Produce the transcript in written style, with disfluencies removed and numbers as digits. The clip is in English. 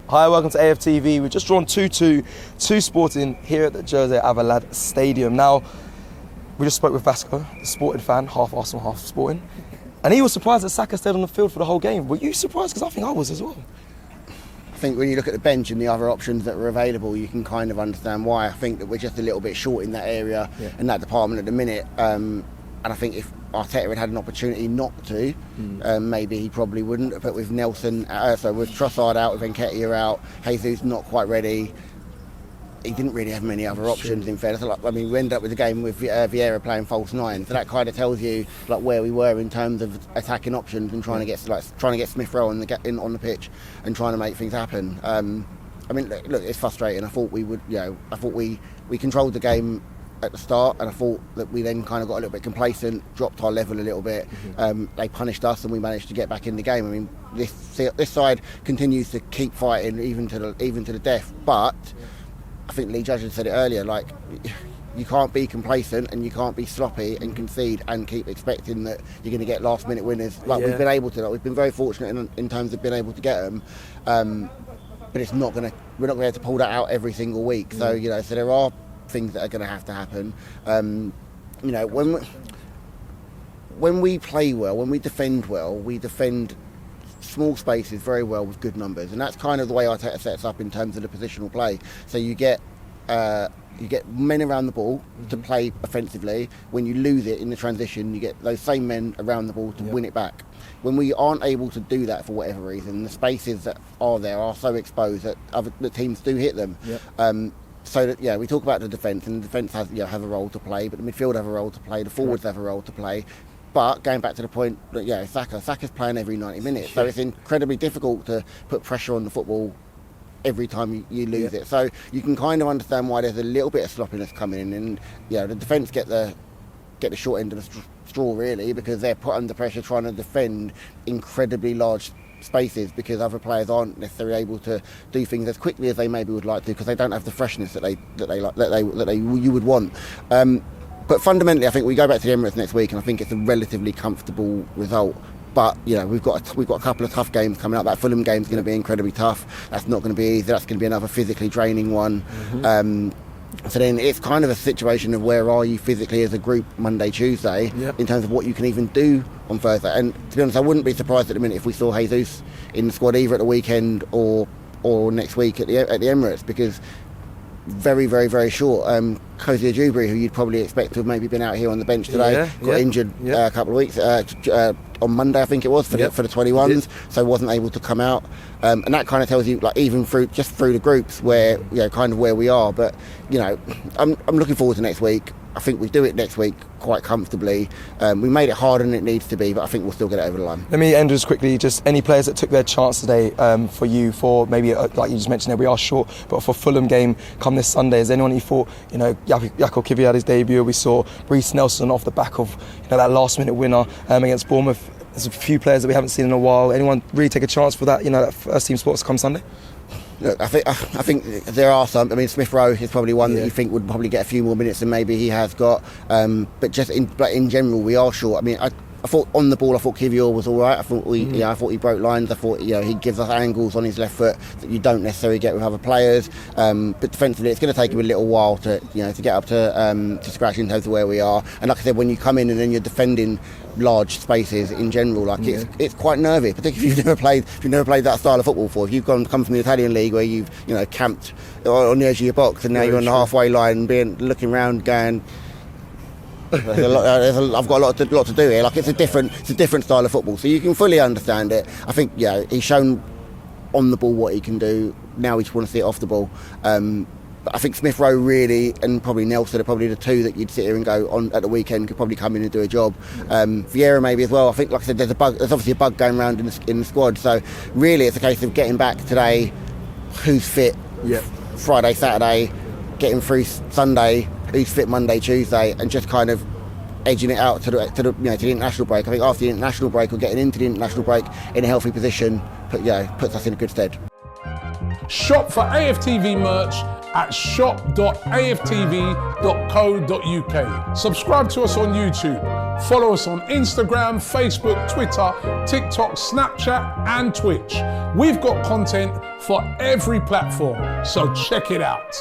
Hi, welcome to AFTV. We've just drawn 2-2 to Sporting here at the Jose Avalad Stadium. Now, we just spoke with Vasco, the Sporting fan, half Arsenal, half Sporting. And he was surprised that Saka stayed on the field for the whole game. Were you surprised? Because I think I was as well. I think when you look at the bench and the other options that were available, you can kind of understand why. I think that we're just a little bit short in that area and that department at the minute. And I think if Arteta had an opportunity not to, maybe he probably wouldn't. But with Nelson, so with Trossard out, with Nketiah out, Jesus not quite ready, he didn't really have many other options in fairness. I mean, we ended up with a game with Vieira playing false nine, so that kind of tells you like where we were in terms of attacking options and trying to get Smith Rowe on the pitch and trying to make things happen. I mean, look, it's frustrating. I thought we would, I thought we controlled the game at the start, and I thought that we then kind of got a little bit complacent, dropped our level a little bit. They punished us, and we managed to get back in the game. I mean, this side continues to keep fighting even to the death, but. I think Lee Judge said it earlier, like, you can't be complacent and you can't be sloppy and concede and keep expecting that you're going to get last minute winners. We've been able to, we've been very fortunate in terms of being able to get them, but we're not going to be able to pull that out every single week. So, so there are things that are going to have to happen. When we play well, when we defend well, we defend small spaces very well with good numbers, and that's kind of the way Arteta sets up in terms of the positional play. So you get men around the ball to play offensively. When you lose it in the transition, you get those same men around the ball to win it back. When we aren't able to do that for whatever reason, the spaces that are there are so exposed that the teams do hit them. So that we talk about the defence, and the defence has have a role to play, but the midfield have a role to play, the forwards have a role to play. But going back to the point that Saka's playing every 90 minutes, so it's incredibly difficult to put pressure on the football every time you lose it. So you can kind of understand why there's a little bit of sloppiness coming in, and the defence get the short end of the straw really, because they're put under pressure trying to defend incredibly large spaces because other players aren't necessarily able to do things as quickly as they maybe would like to, because they don't have the freshness that you would want. But fundamentally, I think we go back to the Emirates next week, and I think it's a relatively comfortable result. But we've got a couple of tough games coming up. That Fulham game's going to be incredibly tough. That's not going to be easy. That's going to be another physically draining one. So then it's kind of a situation of where are you physically as a group Monday, Tuesday, in terms of what you can even do on Thursday. And to be honest, I wouldn't be surprised at the minute if we saw Jesus in the squad either at the weekend or next week at the Emirates, because very, very, very short. Cozy Ajubri, who you'd probably expect to have maybe been out here on the bench today, got injured a couple of weeks on Monday, I think it was, for the 21s, so wasn't able to come out. And that kind of tells you, like, even through the groups where kind of where we are. But I'm looking forward to next week. I think we do it next week quite comfortably. We made it harder than it needs to be, but I think we'll still get it over the line. Let me end just quickly, just any players that took their chance today for you, for maybe, like you just mentioned there, we are short, but for Fulham game come this Sunday, is anyone you thought, Jaco Kivior had his debut, we saw Reece Nelson off the back of that last minute winner against Bournemouth. There's a few players that we haven't seen in a while. Anyone really take a chance for that, that first team spot come Sunday? Look, I think there are some. I mean, Smith Rowe is probably one that you think would probably get a few more minutes than maybe he has got. But in general, we are short. I mean, I thought on the ball, I thought Kivior was all right. I thought I thought he broke lines. I thought he gives us angles on his left foot that you don't necessarily get with other players. But defensively, it's going to take him a little while to get up to scratch in terms of where we are. And like I said, when you come in and then you're defending large spaces in general, it's quite nervy, particularly if you've never played that style of football before. If you've come from the Italian league where you've camped on the edge of your box, and now you're on the halfway line and looking around going, I've got a lot to do here. Like, it's a different style of football, so you can fully understand it. I think he's shown on the ball what he can do. Now we just want to see it off the ball. But I think Smith Rowe really, and probably Nelson, are probably the two that you'd sit here and go on at the weekend could probably come in and do a job. Vieira maybe as well. I think, like I said, there's obviously a bug going around in the squad. So really, it's a case of getting back today. Who's fit? Friday, Saturday, getting through Sunday. Who's fit Monday, Tuesday, and just kind of edging it out to the international break. I think after the international break, or getting into the international break in a healthy position, puts us in a good stead. Shop for AFTV merch at shop.aftv.co.uk. Subscribe to us on YouTube. Follow us on Instagram, Facebook, Twitter, TikTok, Snapchat, and Twitch. We've got content for every platform, so check it out.